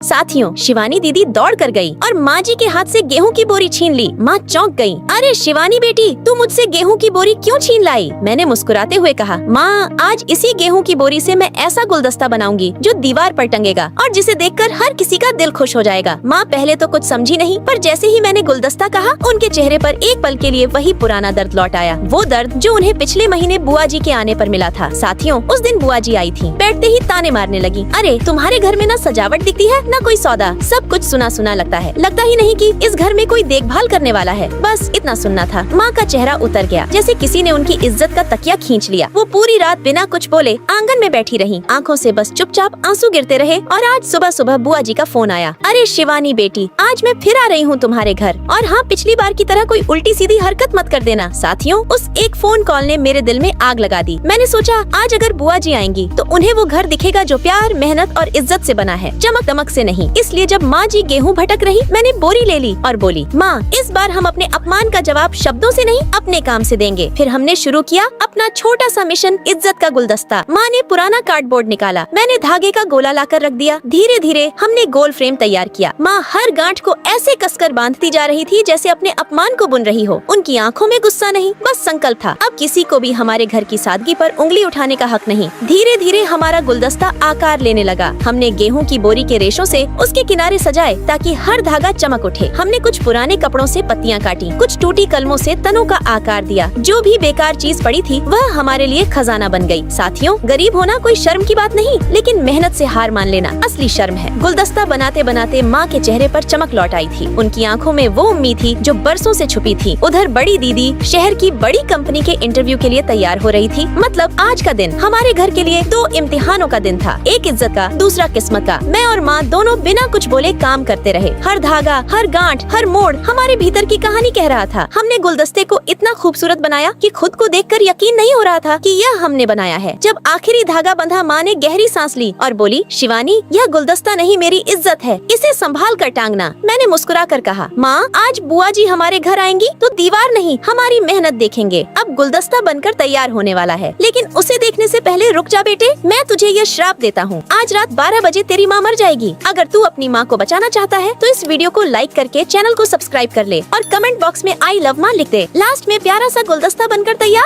साथियों, शिवानी दीदी दौड़ कर गई और माँ जी के हाथ से गेहूं की बोरी छीन ली। माँ चौंक गई। अरे शिवानी बेटी, तू मुझसे गेहूं की बोरी क्यों छीन लाई? मैंने मुस्कुराते हुए कहा, माँ आज इसी गेहूं की बोरी से मैं ऐसा गुलदस्ता बनाऊंगी जो दीवार पर टंगेगा और जिसे देखकर हर किसी का दिल खुश हो जाएगा। माँ पहले तो कुछ समझी नहीं, पर जैसे ही मैंने गुलदस्ता कहा, उनके चेहरे पर एक पल के लिए वही पुराना दर्द लौट आया। वो दर्द जो उन्हें पिछले महीने बुआ जी के आने पर मिला था। साथियों, उस दिन बुआ जी आई थी। बैठते ही ताने मारने लगी। अरे तुम्हारे घर में ना सजावट दिखती है न कोई सौदा, सब कुछ सुना सुना लगता है। लगता ही नहीं कि इस घर में कोई देखभाल करने वाला है। बस इतना सुनना था। माँ का चेहरा उतर गया, जैसे किसी ने उनकी इज्जत का तकिया खींच लिया। वो पूरी रात बिना कुछ बोले आंगन में बैठी रही, आंखों से बस चुपचाप आंसू गिरते रहे। और आज सुबह सुबह बुआ जी का फोन आया। अरे शिवानी बेटी, आज मैं फिर आ रही हूँ तुम्हारे घर, और हाँ, पिछली बार की तरह कोई उल्टी सीधी हरकत मत कर देना। साथियों, उस एक फोन कॉल ने मेरे दिल में आग लगा दी। मैंने सोचा आज अगर बुआ जी आएंगी तो उन्हें वो घर दिखेगा जो प्यार, मेहनत और इज्जत से बना है, चमक दमक से नहीं। इसलिए जब माँ जी गेहूँ भटक रही, मैंने बोरी ले ली और बोली, माँ इस बार हम अपने अपमान का जवाब शब्दों से नहीं, अपने काम से देंगे। फिर हमने शुरू किया अपना छोटा सा मिशन, इज्जत का गुलदस्ता। माँ ने पुराना कार्डबोर्ड निकाला, मैंने धागे का गोला लाकर रख दिया। धीरे धीरे हमने गोल फ्रेम तैयार किया। माँ हर गांठ को ऐसे कसकर बांधती जा रही थी जैसे अपने अपमान को बुन रही हो। उनकी आंखों में गुस्सा नहीं, बस संकल्प था। अब किसी को भी हमारे घर की सादगी पर उंगली उठाने का हक नहीं। धीरे धीरे हमारा गुलदस्ता आकार लेने लगा। हमने गेहूं की बोरी के रेशों से उसके किनारे सजाए ताकि हर धागा चमक उठे। हमने कुछ पुराने कपड़ों से पत्तियां काटी, कुछ टूटी कलमों से तनों का आकार दिया। जो भी बेकार चीज पड़ी थी वह हमारे लिए खजाना बन गई। साथियों, गरीब होना कोई शर्म की बात नहीं, लेकिन मेहनत से हार मान लेना असली शर्म है। गुलदस्ता बनाते बनाते माँ के चेहरे पर चमक लौट आई थी। उनकी आंखों में वो उम्मीद थी जो बरसों से छुपी थी। उधर बड़ी दीदी शहर की बड़ी कंपनी के इंटरव्यू के लिए तैयार हो रही थी। मतलब आज का दिन हमारे घर के लिए 2 इम्तिहानों का दिन था, एक इज्जत का, दूसरा किस्मत का। मैं और माँ दोनों बिना कुछ बोले काम करते रहे। हर धागा, हर गांठ, हर मोड़ हमारे भीतर की कहानी कह रहा था। हमने गुलदस्ते को इतना खूबसूरत बनाया कि खुद को देखकर यकीन नहीं हो रहा था कि यह हमने बनाया है। जब आखिरी धागा बंधा, माँ ने गहरी सांस ली और बोली, शिवानी यह गुलदस्ता नहीं, मेरी इज्जत है, इसे संभाल कर टांगना। मैंने मुस्कुरा कर कहा, माँ आज बुआ जी हमारे घर आएंगी तो दीवार नहीं, हमारी मेहनत देखेंगे। अब गुलदस्ता बनकर तैयार होने वाला है, लेकिन उसे देखने से पहले रुक जा बेटे, मैं तुझे यह श्राप देता हूँ। आज रात 12 बजे तेरी माँ मर जाएगी। अगर तू अपनी माँ को बचाना चाहता है तो इस वीडियो को लाइक करके चैनल को सब्सक्राइब कर ले और कमेंट बॉक्स में आई लव माँ लिख दे। लास्ट में प्यारा सा गुलदस्ता बनकर तैयार।